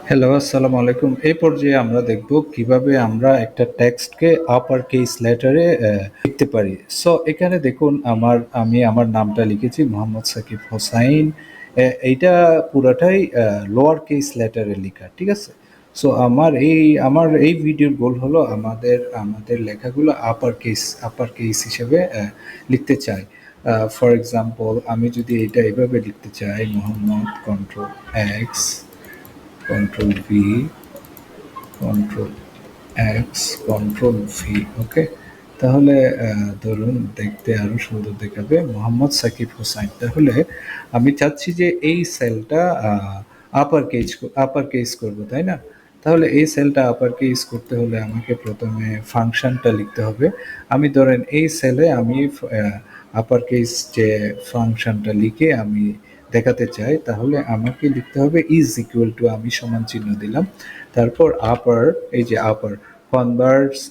Hello, আসসালামু আলাইকুম। এই পর্যায়ে আমরা দেখব কিভাবে আমরা একটা টেক্সটকে আপার কেস লেটারে লিখতে পারি। সো এখানে দেখুন আমি আমার নামটা লিখেছি মোহাম্মদ সাকিব হোসাইন। এইটা পুরাটাই লোয়ার কেস লেটারে লেখা, ঠিক আছে? সো আমার এই ভিডিওর গোল হলো আমাদের লেখাগুলো আপার কেস হিসেবে লিখতে চাই। ফর এক্সাম্পল আমি যদি এটা এভাবে লিখতে চাই Mohammad control X control V control X control V, okay. তাহলে ধরুন দেখতে আরো সুন্দর দেখাবে মোহাম্মদ সাকিব হোসাইন। তাহলে আমি চাচ্ছি যে এই সেলটা আপার কেস করব, তাই না? তাহলে এই সেলটা আপার কেস করতে হলে আমাকে প্রথমে ফাংশনটা লিখতে হবে। আমি ধরেন এই সেলে আমি আপার কেস যে ফাংশনটা লিখে আমি দেখাতে চাই, তাহলে আমাকে লিখতে হবে ইজ ইকুয়াল টু, আমি সমান চিহ্ন দিলাম, তারপর এই যে upper converts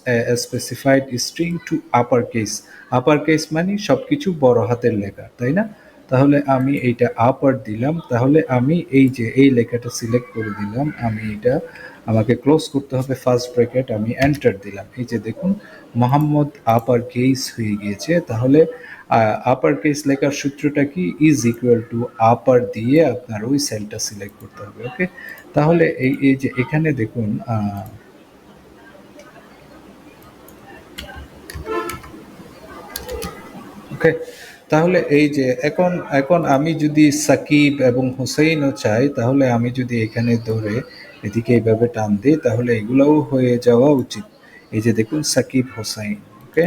specified string to upper case মানে সবকিছু বড় হাতের লেখা, তাই না? তাহলে আমি এইটা আপার দিলাম, তাহলে আমি এই যে এই লেখাটা সিলেক্ট করে দিলাম, আমাকে ক্লোজ করতে হবে ফার্স্ট ব্র্যাকেট, আমি এন্টার দিলাম। এই যে দেখুন মোহাম্মদ আপার কেস হয়ে গিয়েছে। তাহলে আপার কেস লেখার সূত্রটা কি? ইজ ইকুয়াল টু আপার দিয়ে আপনার ওই সেলটা সিলেক্ট করতে হবে, ওকে। তাহলে এই যে এখানে দেখুন ওকে। তাহলে এই যে এখন এখন আমি যদি সাকিব এবং হুসাইনও চাই, তাহলে আমি যদি এখানে ধরে এদিকে এইভাবে টান দিই, তাহলে এগুলোও হয়ে যাওয়া উচিত। এই যে দেখুন সাকিব হোসাইন, ওকে।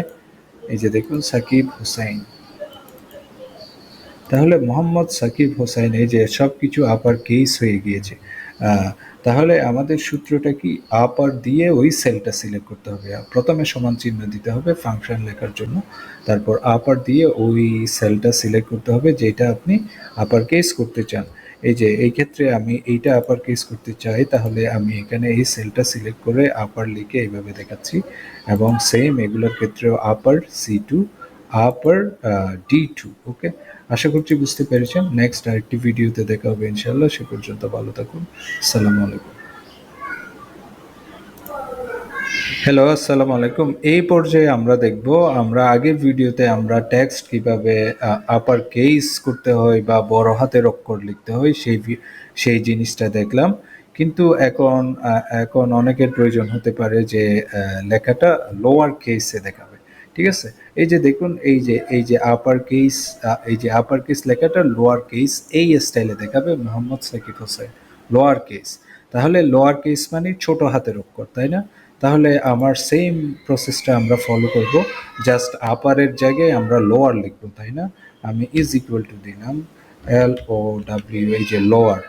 এই যে দেখুন সাকিব হোসাইন। তাহলে মোহাম্মদ সাকিব হোসাইন, এই যে সব কিছু আপার কেস হয়ে গিয়েছে। তাহলে আমাদের সূত্রটা কি? আপার দিয়ে ওই সেলটা সিলেক্ট করতে হবে, প্রথমে সমান চিহ্ন দিতে হবে ফাংশন লেখার জন্য, তারপর আপার দিয়ে ওই সেলটা সিলেক্ট করতে হবে যেটা আপনি আপার কেস করতে চান। এই যে এই ক্ষেত্রে আমি এইটা আপার কেস করতে চাই, তাহলে আমি এখানে এই সেলটা সিলেক্ট করে আপার লিখে এইভাবে দেখাচ্ছি, এবং সেম এগুলোর ক্ষেত্রেও আপার C2, আপার D2, ওকে। আশা করছি বুঝতে পেরেছেন। নেক্সট আরেকটি ভিডিওতে দেখা হবে ইনশাআল্লাহ। সে পর্যন্ত ভালো থাকুন। আসসালামু আলাইকুম। হ্যালো, আসসালামু আলাইকুম। এই পর্যায়ে আমরা দেখব, আমরা আগের ভিডিওতে আমরা টেক্সট কিভাবে আপার কেস করতে হয় বা বড় হাতের অক্ষর লিখতে হয় সেই জিনিসটা দেখলাম। কিন্তু এখন অনেকের প্রয়োজন হতে পারে যে লেখাটা লোয়ার কেসে দেখাবে, ঠিক আছে? এই যে দেখুন এই যে আপার কেস লেখাটা লোয়ার কেস এই স্টাইলে দেখাবে মোহাম্মদ সাকিব হোসেন, লোয়ার কেস। তাহলে লোয়ার কেস মানে ছোট হাতের অক্ষর, তাই না? তাহলে আমার সেম প্রসেসটা আমরা ফলো করব, জাস্ট আপারের জায়গায় আমরা লোয়ার লিখবো, তাই না? আমি ইজ ইকুয়াল টু দিলাম LOW, এই যে লোয়ার,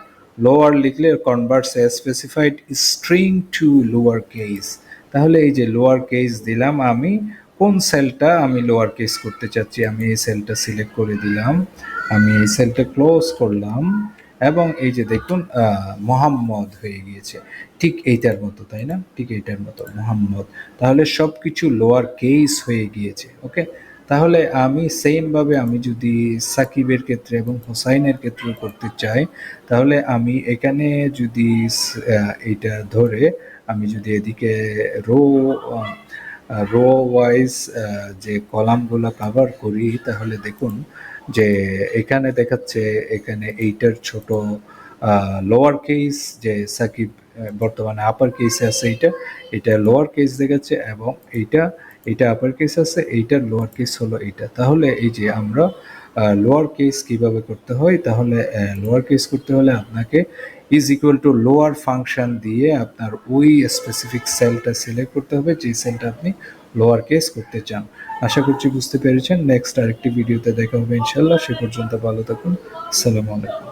লোয়ার লিখলে converts a specified string to lower case. তাহলে এই যে লোয়ার কেস দিলাম, আমি কোন সেলটা আমি লোয়ার কেস করতে চাচ্ছি, আমি এই সেলটা সিলেক্ট করে দিলাম, আমি এই সেলটা ক্লোজ করলাম, এবং এই যে দেখুন মোহাম্মদ হয়ে গিয়েছে, ঠিক এইটার মতো, তাই না? ঠিক এইটার মতো মোহাম্মদ। তাহলে সব কিছু লোয়ার কেস হয়ে গিয়েছে, ওকে। তাহলে আমি সেমভাবে আমি যদি সাকিবের ক্ষেত্রে এবং হোসাইনের ক্ষেত্রে করতে চাই, তাহলে আমি এখানে যদি এইটা ধরে আমি যদি এদিকে রো রো ওয়াইজ যে কলামগুলো কাভার করি, তাহলে দেখুন যে এখানে দেখাচ্ছে, এখানে এইটার ছোট লোয়ার কেস, যে সাকিব বর্তমানে আপার কেসে আছে, এটা লোয়ার কেস দেখাচ্ছে, এবং এইটা আপার কেস আছে, এইটার লোয়ার কেস হলো এইটা। তাহলে এই যে আমরা লোয়ার কেস কিভাবে করতে হয়, তাহলে লোয়ার কেস করতে হলে আপনাকে is equal two lower function দিয়ে আপনার ওই স্পেসিফিক সেলটা সিলেক্ট করতে হবে যে সেলটা আপনি লোয়ার কেস করতে চান। আশা করছি বুঝতে পেরেছেন। নেক্সট আরেকটি ভিডিওতে দেখা হবে ইনশাল্লাহ। সে পর্যন্ত ভালো থাকুন। আসসালামু আলাইকুম।